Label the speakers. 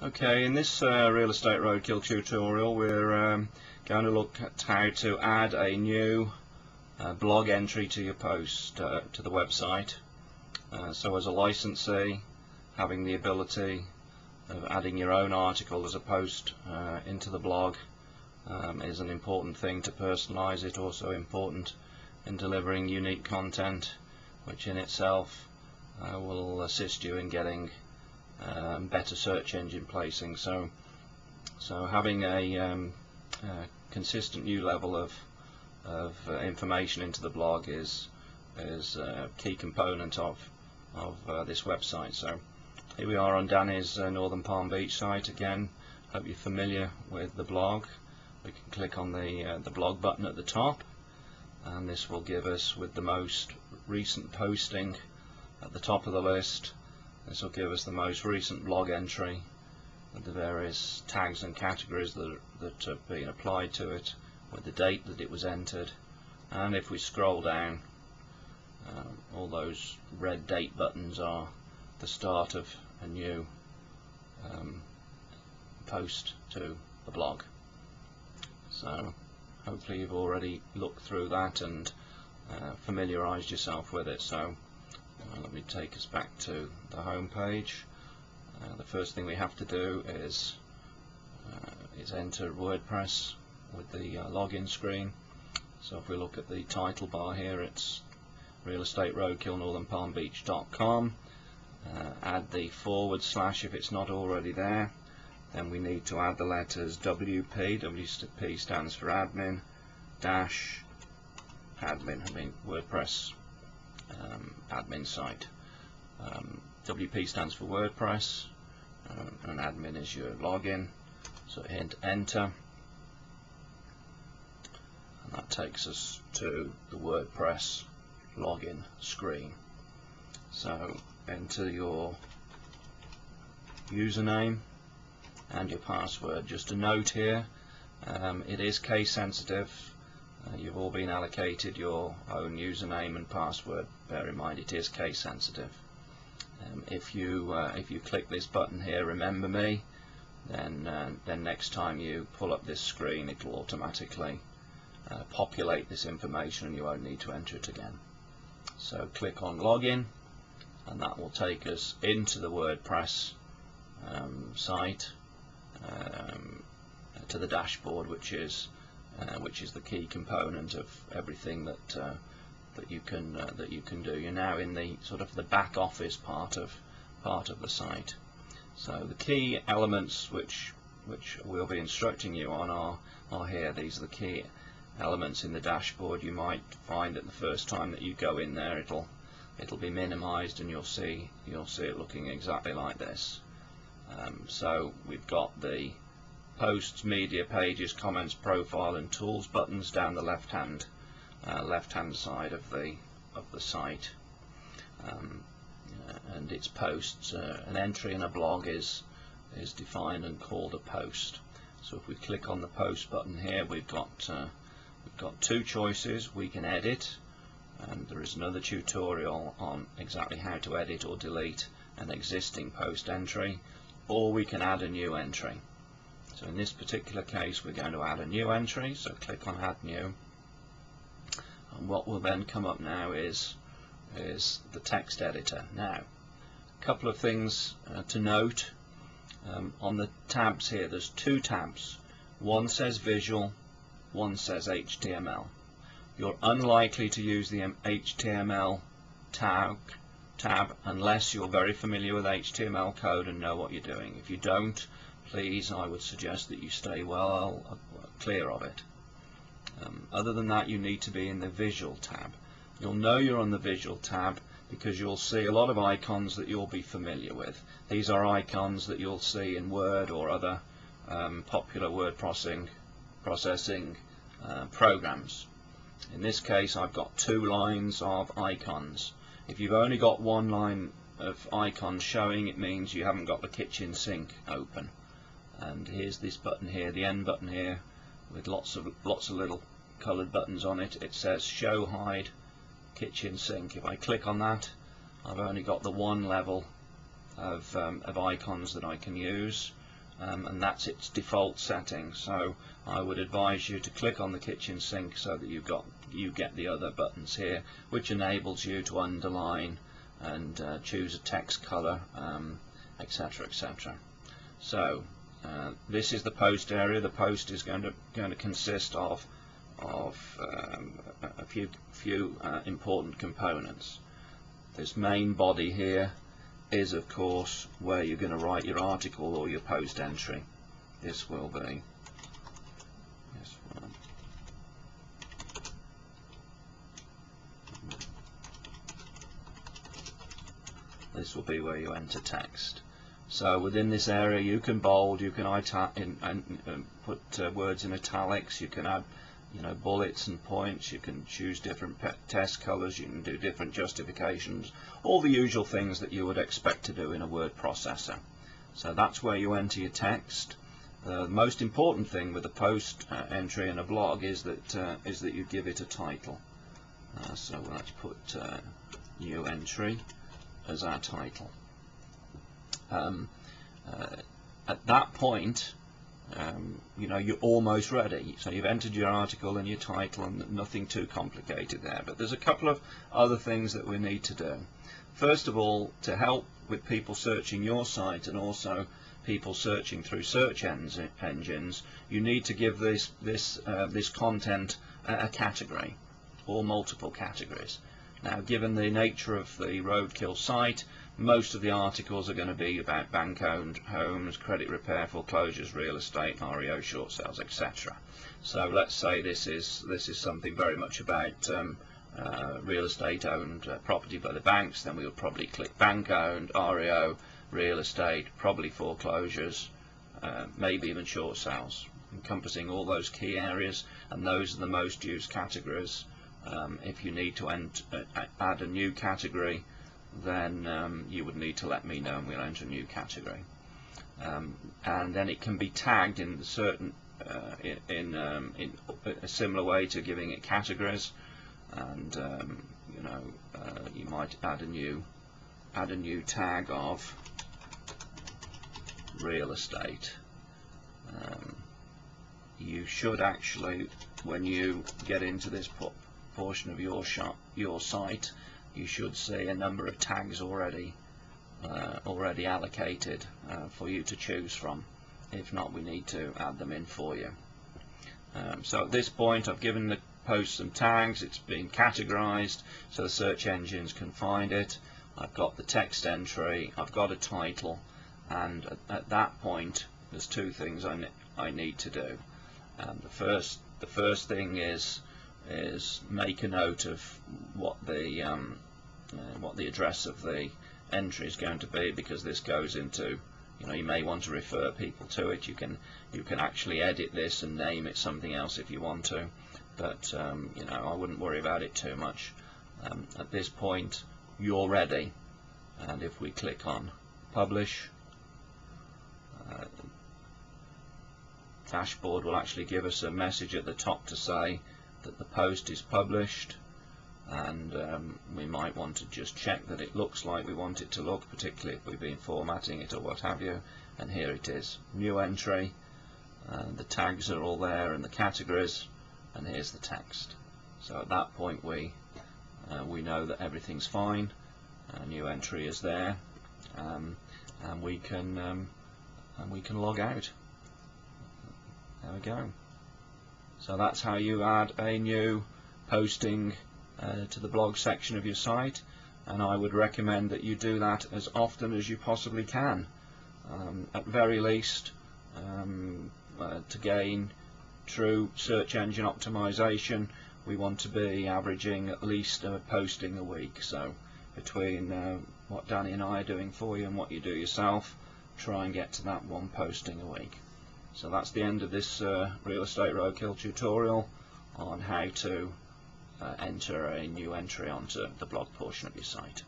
Speaker 1: Okay, in this Real Estate Roadkill tutorial we're going to look at how to add a new blog entry to your post to the website. So as a licensee, having the ability of adding your own article as a post into the blog is an important thing to personalize it. Also important in delivering unique content, which in itself will assist you in getting better search engine placing. So having a consistent new level of information into the blog is a key component of this website. So here we are on Danny's Northern Palm Beach site again. Hope you're familiar with the blog. We can click on the blog button at the top, and this will give us, with the most recent posting at the top of the list, this will give us the most recent blog entry with the various tags and categories that have been applied to it, with the date that it was entered. And if we scroll down, all those red date buttons are the start of a new post to the blog. So hopefully you've already looked through that and familiarized yourself with it. So let me take us back to the home page. The first thing we have to do is enter WordPress with the login screen. So if we look at the title bar here, it's Real Estate Roadkill NorthernPalmBeach.com. Add the / if it's not already there. Then we need to add the letters WP. WP stands for admin dash admin. WordPress admin site. WP stands for WordPress, and admin is your login. So hit enter, and that takes us to the WordPress login screen. So enter your username and your password. Just a note here, it is case sensitive. You've all been allocated your own username and password. Bear in mind it is case sensitive. If you click this button here, remember me, then next time you pull up this screen, it will automatically populate this information and you won't need to enter it again. So click on login, and that will take us into the WordPress site, to the dashboard, which is the key component of everything that you can do. You're now in the sort of the back office part of the site. So the key elements which we'll be instructing you on are here. These are the key elements in the dashboard. You might find that the first time that you go in there, it'll be minimized, and you'll see it looking exactly like this. So we've got the posts, media, pages, comments, profile and tools buttons down the left hand side of the site, and its posts. An entry in a blog is defined and called a post. So if we click on the post button here, we've got two choices. We can edit, and there is another tutorial on exactly how to edit or delete an existing post entry, or we can add a new entry. So in this particular case, we're going to add a new entry, so click on add new, and what will then come up now is the text editor. Now, a couple of things to note. On the tabs here, there's two tabs. One says visual, one says HTML. You're unlikely to use the HTML tab unless you're very familiar with HTML code and know what you're doing. If you don't, please, I would suggest that you stay well clear of it. Other than that, you need to be in the visual tab. You'll know you're on the visual tab because you'll see a lot of icons that you'll be familiar with. These are icons that you'll see in Word or other popular word processing programs. In this case, I've got two lines of icons. If you've only got one line of icons showing, it means you haven't got the kitchen sink open. And here's this button here, the N button here, with lots of little coloured buttons on it. It says show hide kitchen sink. If I click on that, I've only got the one level of icons that I can use. and that's its default setting. So I would advise you to click on the kitchen sink so that you get the other buttons here, which enables you to underline and choose a text color, etc., etc. So this is the post area. The post is going to consist of a few important components. This main body here is, of course, where you're going to write your article or your post entry. This will be this one. This will be where you enter text. So within this area you can bold, you can put words in italics, you can add bullets and points, you can choose different test colors, you can do different justifications, all the usual things that you would expect to do in a word processor. So that's where you enter your text. The most important thing with a post entry in a blog is that you give it a title. So let's put new entry as our title. At that point, you're almost ready. So you've entered your article and your title, and nothing too complicated there. But there's a couple of other things that we need to do. First of all, to help with people searching your site and also people searching through search engines, you need to give this content a category or multiple categories. Now, given the nature of the Roadkill site, most of the articles are going to be about bank-owned homes, credit repair, foreclosures, real estate, REO, short sales, etc. So let's say this is something very much about real estate owned property by the banks. Then we would probably click bank-owned, REO, real estate, probably foreclosures, maybe even short sales, encompassing all those key areas, and those are the most used categories. If you need to add a new category, then you would need to let me know and we'll enter a new category. And then it can be tagged in certain in a similar way to giving it categories, and you might add a new tag of real estate. You should actually, when you get into this portion of your site, you should see a number of tags already allocated for you to choose from. If not, we need to add them in for you. So at this point I've given the post some tags, it's been categorized so the search engines can find it. I've got the text entry, I've got a title, and at that point there's two things I need to do. The first thing is make a note of what the address of the entry is going to be, because this goes into, you may want to refer people to it. You can actually edit this and name it something else if you want to, but I wouldn't worry about it too much. At this point you're ready, and if we click on publish, dashboard will actually give us a message at the top to say that the post is published, and we might want to just check that it looks like we want it to look, particularly if we've been formatting it or what have you. And here it is, new entry, the tags are all there and the categories, and here's the text. So at that point we know that everything's fine, new entry is there, and we can log out. There we go. So that's how you add a new posting to the blog section of your site, and I would recommend that you do that as often as you possibly can. At very least, to gain true search engine optimization, we want to be averaging at least a posting a week. So between what Danny and I are doing for you and what you do yourself, try and get to that one posting a week. So that's the end of this Real Estate Roadkill tutorial on how to enter a new entry onto the blog portion of your site.